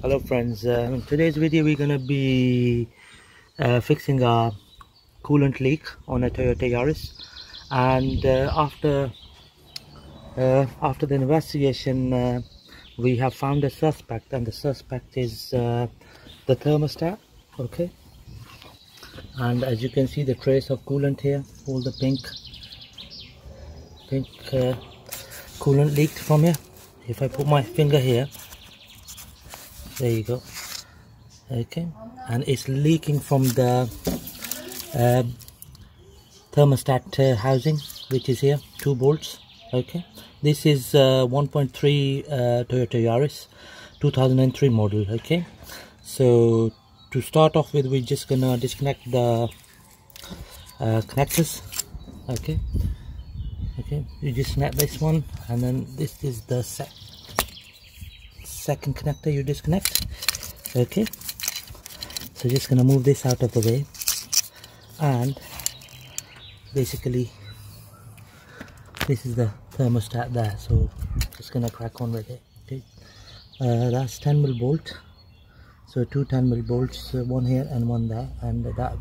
Hello friends, in today's video we're going to be fixing a coolant leak on a Toyota Yaris, and after the investigation we have found a suspect, and the suspect is the thermostat. Okay, and as you can see the trace of coolant here, all the pink coolant leaked from here. If I put my finger here, there you go. Okay, and it's leaking from the thermostat housing, which is here, 2 bolts. Okay, this is 1.3 Toyota Yaris 2003 model. Okay, so to start off with, we're just gonna disconnect the connectors. Okay, you disconnect this one, and then this is the second connector you disconnect. Okay, so just gonna move this out of the way, and basically this is the thermostat there, so just gonna crack on with it. Okay, that's 10mm bolt, so 2 10mm bolts, one here and one there, and that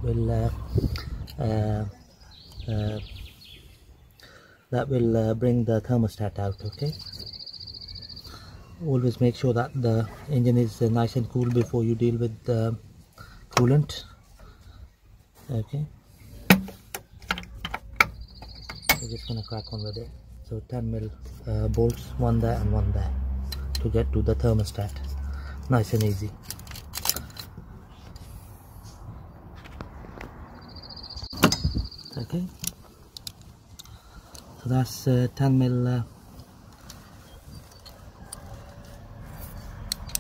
will bring the thermostat out. Okay, always make sure that the engine is nice and cool before you deal with the coolant. Okay, we're just gonna crack on with it. So 10mm bolts, one there and one there, to get to the thermostat, nice and easy. Okay, so that's 10mm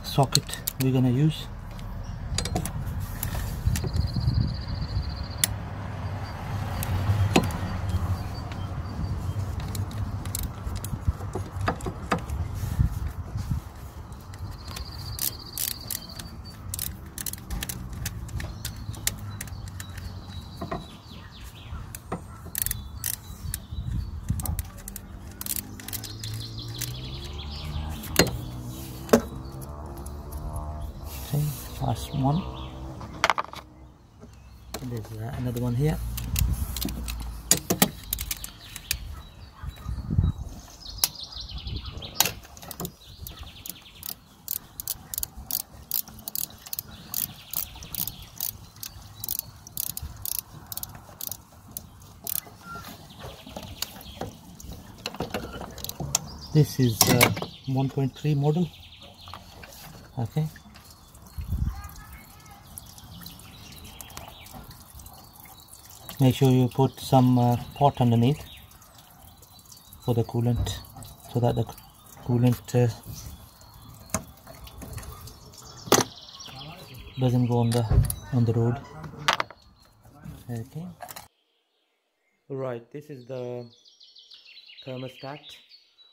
socket we're gonna use. Okay, last one. And there's another one here. This is 1.3 model. Okay, make sure you put some pot underneath for the coolant, so that the coolant doesn't go on the road. Okay, right, this is the thermostat,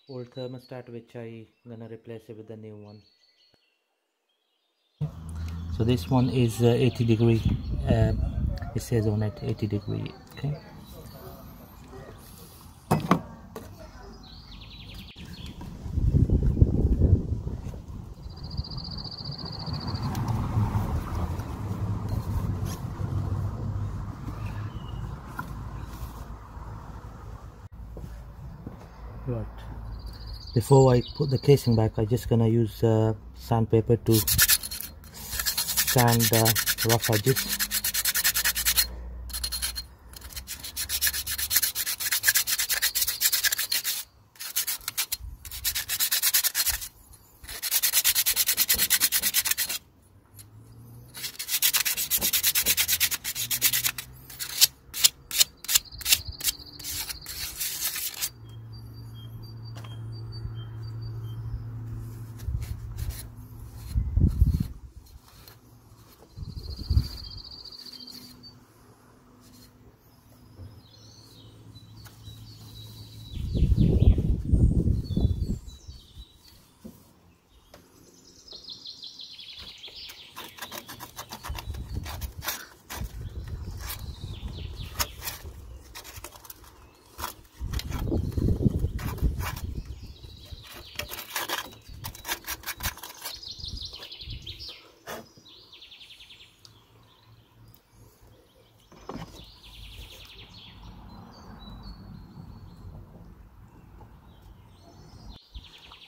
old thermostat, which I gonna replace it with the new one. So this one is 80 degree, it says on it 80 degree. Okay, right, before I put the casing back, I just gonna use sandpaper to sand the rough edges.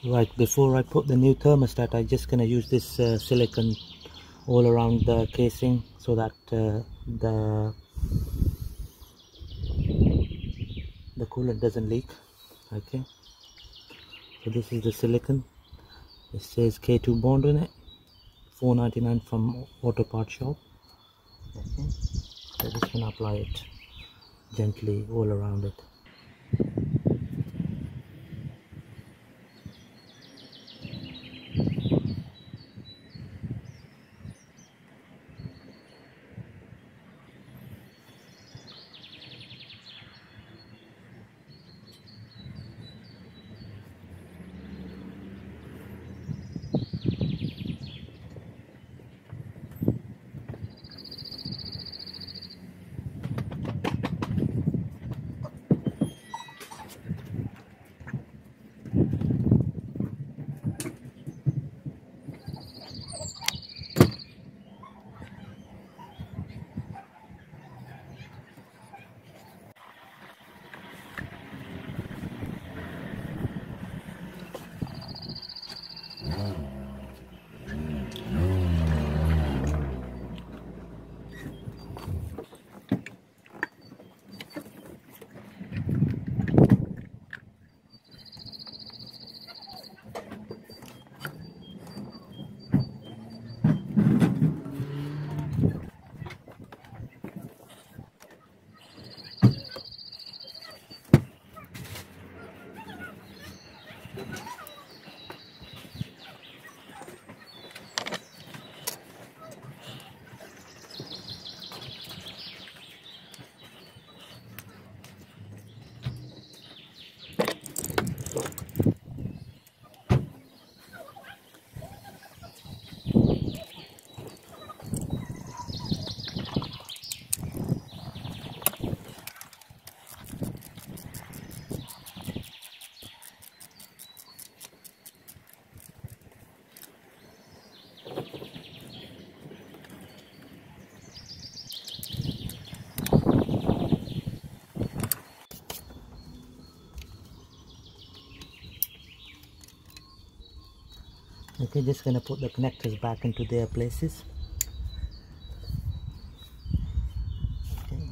Right, before I put the new thermostat, I'm just gonna use this silicone all around the casing so that the coolant doesn't leak. Okay, so this is the silicone. It says K2 bond on it, $4.99 from Auto Part Shop. Okay, so just gonna apply it gently all around it. Okay, just gonna put the connectors back into their places. Okay.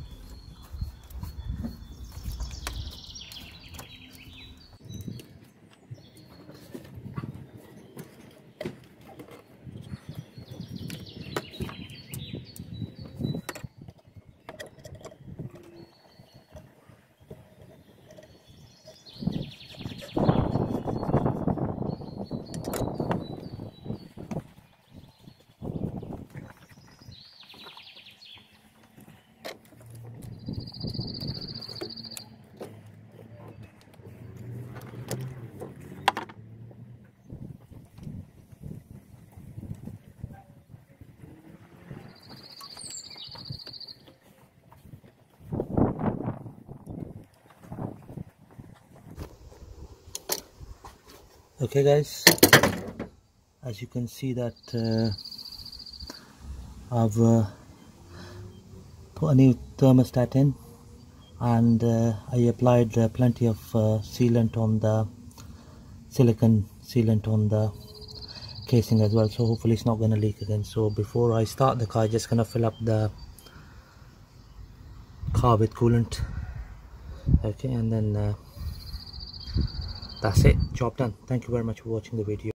Okay guys, as you can see that I've put a new thermostat in, and I applied plenty of sealant on the silicone sealant on the casing as well, so hopefully it's not going to leak again. So before I start the car, just gonna fill up the car with coolant. Okay, and then that's it, job done. Thank you very much for watching the video.